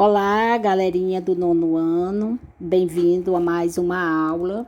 Olá, galerinha do nono ano, bem-vindo a mais uma aula.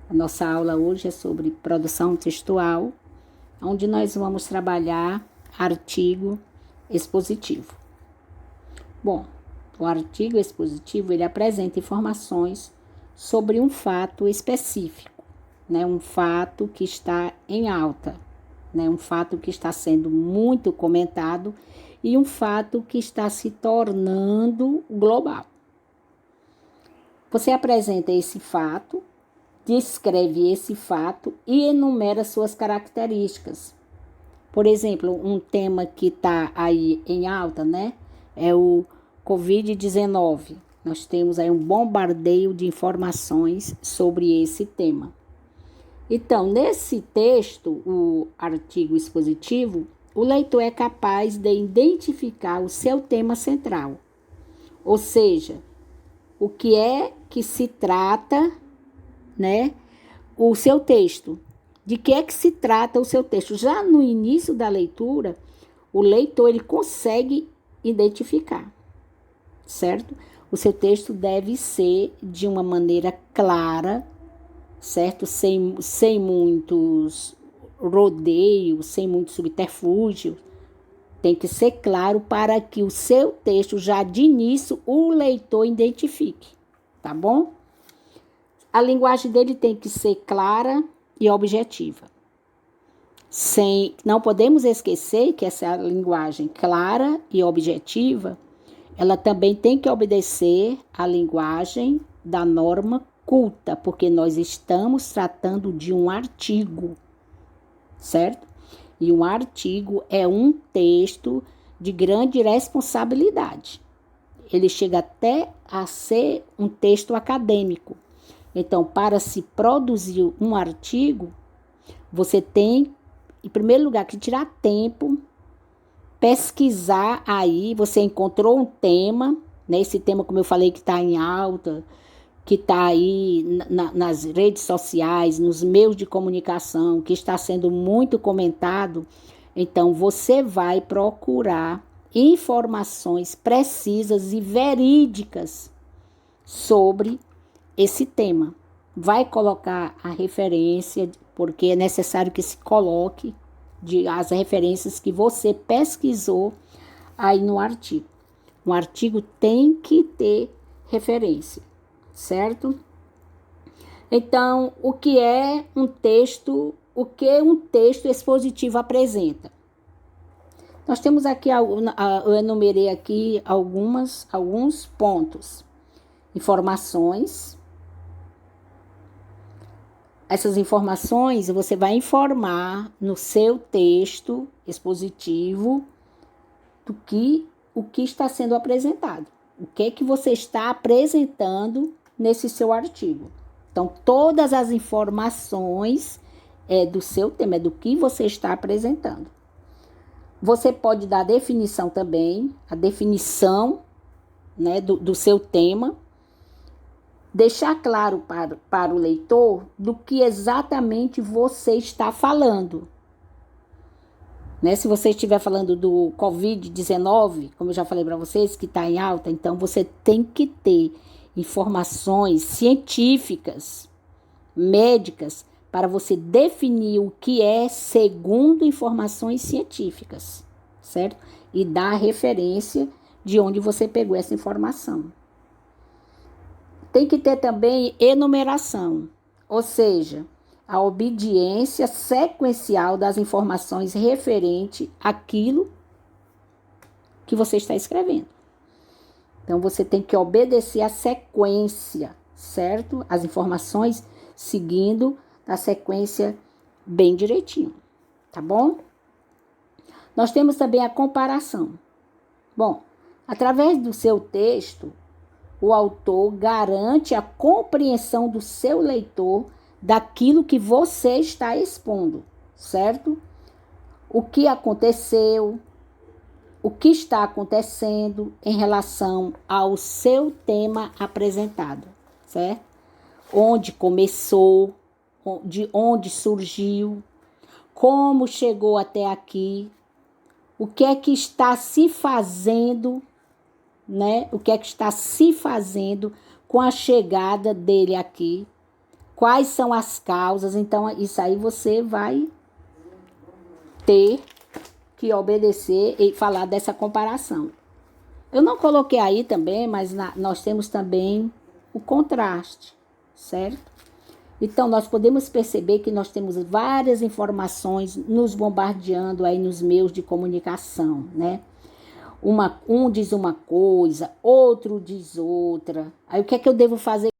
A nossa aula hoje é sobre produção textual, onde nós vamos trabalhar artigo expositivo. Bom, o artigo expositivo, ele apresenta informações sobre um fato específico, um fato que está em alta, um fato que está sendo muito comentado e um fato que está se tornando global. Você apresenta esse fato, descreve esse fato e enumera suas características. Por exemplo, um tema que está aí em alta, é o Covid-19. Nós temos aí um bombardeio de informações sobre esse tema. Então, nesse texto, o artigo expositivo, o leitor é capaz de identificar o seu tema central, ou seja, o que é que se trata, o seu texto. De que é que se trata o seu texto? Já no início da leitura, o leitor ele consegue identificar, certo? O seu texto deve ser de uma maneira clara, certo? Sem muitos rodeios, sem muito subterfúgio. Tem que ser claro para que o seu texto, já de início, o leitor identifique, tá bom? A linguagem dele tem que ser clara e objetiva. Não podemos esquecer que essa linguagem clara e objetiva, ela também tem que obedecer à linguagem da norma culta, porque nós estamos tratando de um artigo, certo? E um artigo é um texto de grande responsabilidade. Ele chega até a ser um texto acadêmico. Então, para se produzir um artigo, você tem, em primeiro lugar, que tirar tempo, pesquisar aí, você encontrou um tema, esse tema, como eu falei, que está em alta, que está aí nas redes sociais, nos meios de comunicação, que está sendo muito comentado. Então, você vai procurar informações precisas e verídicas sobre esse tema. Vai colocar a referência, porque é necessário que se coloque as referências que você pesquisou aí no artigo. Um artigo tem que ter referência, certo? Então, o que um texto expositivo apresenta? Nós temos aqui, eu enumerei aqui alguns pontos. Informações. Essas informações você vai informar no seu texto expositivo o que está sendo apresentado. O que é que você está apresentando nesse seu artigo. Então, todas as informações do seu tema, do que você está apresentando. Você pode dar definição também, a definição do seu tema. Deixar claro para o leitor do que exatamente você está falando. Se você estiver falando do Covid-19, como eu já falei para vocês, que está em alta, então você tem que ter informações científicas, médicas, para você definir o que é segundo informações científicas, certo? E dar a referência de onde você pegou essa informação. Tem que ter também enumeração, ou seja, a obediência sequencial das informações referente àquilo que você está escrevendo. Então, você tem que obedecer a sequência, certo? As informações seguindo a sequência bem direitinho, tá bom? Nós temos também a comparação. Bom, através do seu texto, o autor garante a compreensão do seu leitor daquilo que você está expondo, certo? O que aconteceu, o que está acontecendo em relação ao seu tema apresentado, certo? Onde começou, de onde surgiu, como chegou até aqui, o que é que está se fazendo né? O que é que está se fazendo com a chegada dele aqui? Quais são as causas? Então, isso aí você vai ter que obedecer e falar dessa comparação. Eu não coloquei aí também, mas nós temos também o contraste, certo? Então, nós podemos perceber que nós temos várias informações nos bombardeando aí nos meios de comunicação, né? Um diz uma coisa, outro diz outra. Aí o que é que eu devo fazer